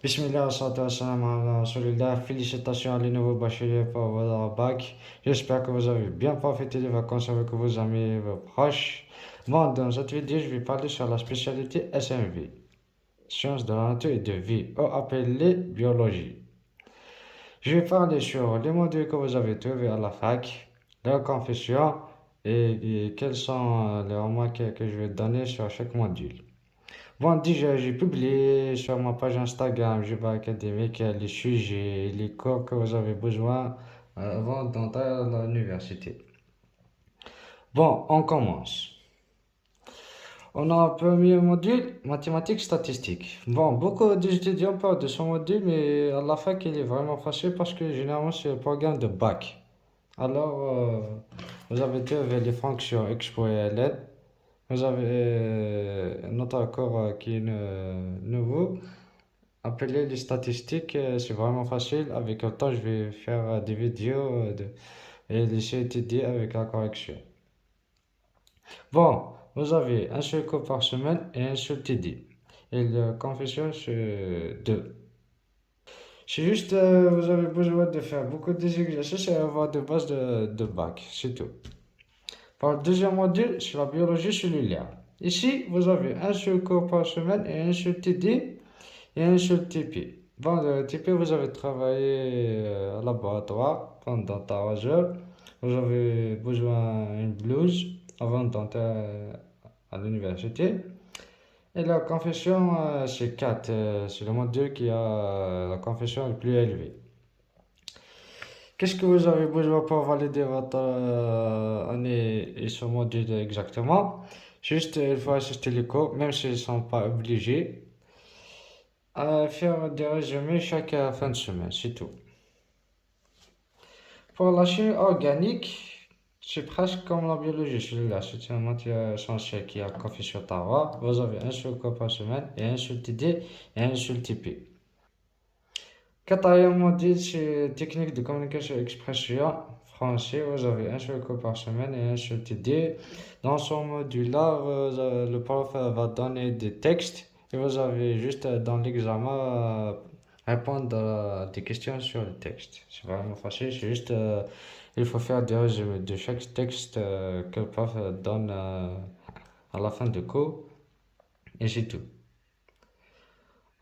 Bismillah, salatu wassalam ala rasulillah. Félicitations à les nouveaux bacheliers pour votre bac. J'espère que vous avez bien profité des vacances avec vos amis et vos proches. Bon, dans cette vidéo, je vais parler sur la spécialité SMV, sciences de la nature et de vie, ou appelée biologie. Je vais parler sur les modules que vous avez trouvés à la fac, leurs confessions et quelles sont les remarques que je vais donner sur chaque module. Bon, déjà, j'ai publié sur ma page Instagram Juba Académique les sujets et les cours que vous avez besoin avant d'entrer à l'université. Bon, on commence. On a un premier module, mathématiques statistiques. Bon, beaucoup d'étudiants parlent de ce module, mais à la fac, il est vraiment facile parce que généralement, c'est le programme de bac. Alors, vous avez trouvé les fonctions expo et ln. Vous avez un autre cours qui est nouveau, appelé les statistiques. C'est vraiment facile. Avec le temps, je vais faire des vidéos et laisser étudier avec la correction. Bon, vous avez un seul cours par semaine et un seul TD. Et la confession, c'est deux. C'est juste, vous avez besoin de faire beaucoup d'exercices et avoir des bases de bac. C'est tout. Pour le deuxième module, c'est la biologie cellulaire. Ici, vous avez un seul cours par semaine et un seul TD et un seul TP. Dans le TP, vous avez travaillé au laboratoire pendant 3 heures. Vous avez besoin d'une blouse avant d'entrer à l'université. Et la confession, c'est 4. C'est le module qui a la confession la plus élevée. Qu'est-ce que vous avez besoin pour valider votre année et ce module exactement? Juste, il faut assister les cours, même s'ils ne sont pas obligés, à faire des résumés chaque fin de semaine, c'est tout. Pour la chimie organique, c'est presque comme la biologie cellulaire. C'est une matière essentielle qui a confession Tara. Vous avez un seul cours par semaine et un seul TD et un seul TP. Quatrième module, c'est technique de communication et expression français. Vous avez un seul cours par semaine et un seul TD. Dans ce module-là, le prof va donner des textes et vous avez juste dans l'examen répondre à des questions sur le texte. C'est vraiment facile, c'est juste il faut faire des résumés de chaque texte que le prof donne à la fin du cours et c'est tout.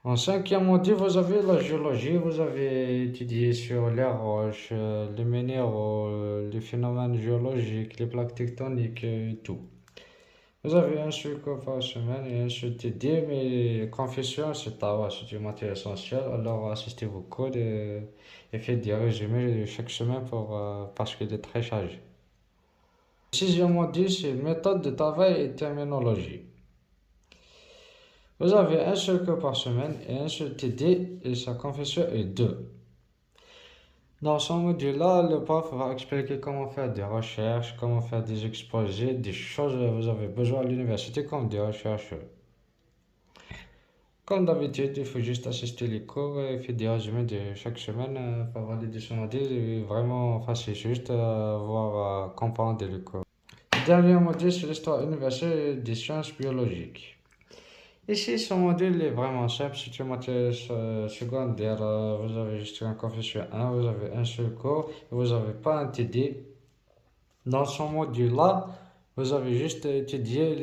En cinquième module, vous avez la géologie, vous avez étudié sur les roches, les minéraux, les phénomènes géologiques, les plaques tectoniques et tout. Vous avez un seul cours par semaine et un seul TD, mais confession, c'est une matière essentielle, alors assistez vos cours et faites des résumés chaque semaine parce qu'il est très chargé. Le sixième module, c'est méthode de travail et terminologie. Vous avez un seul cours par semaine et un seul TD et sa confession est 2. Dans ce module-là, le prof va expliquer comment faire des recherches, comment faire des exposés, des choses que vous avez besoin à l'université comme des recherches. Comme d'habitude, il faut juste assister les cours et faire des résumés de chaque semaine pour valider son module. C'est vraiment facile, juste voir comprendre le cours. Le dernier module, c'est l'histoire universelle des sciences biologiques. Ici, ce module est vraiment simple. C'est une matière secondaire. Vous avez juste un confession 1, vous avez un seul cours, et vous n'avez pas un TD. Dans ce module-là, vous avez juste étudié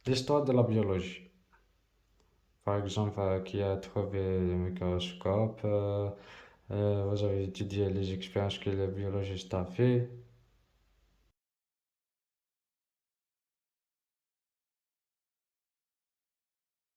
l'histoire de la biologie. Par exemple, qui a trouvé le microscope. Vous avez étudié les expériences que le biologiste a fait.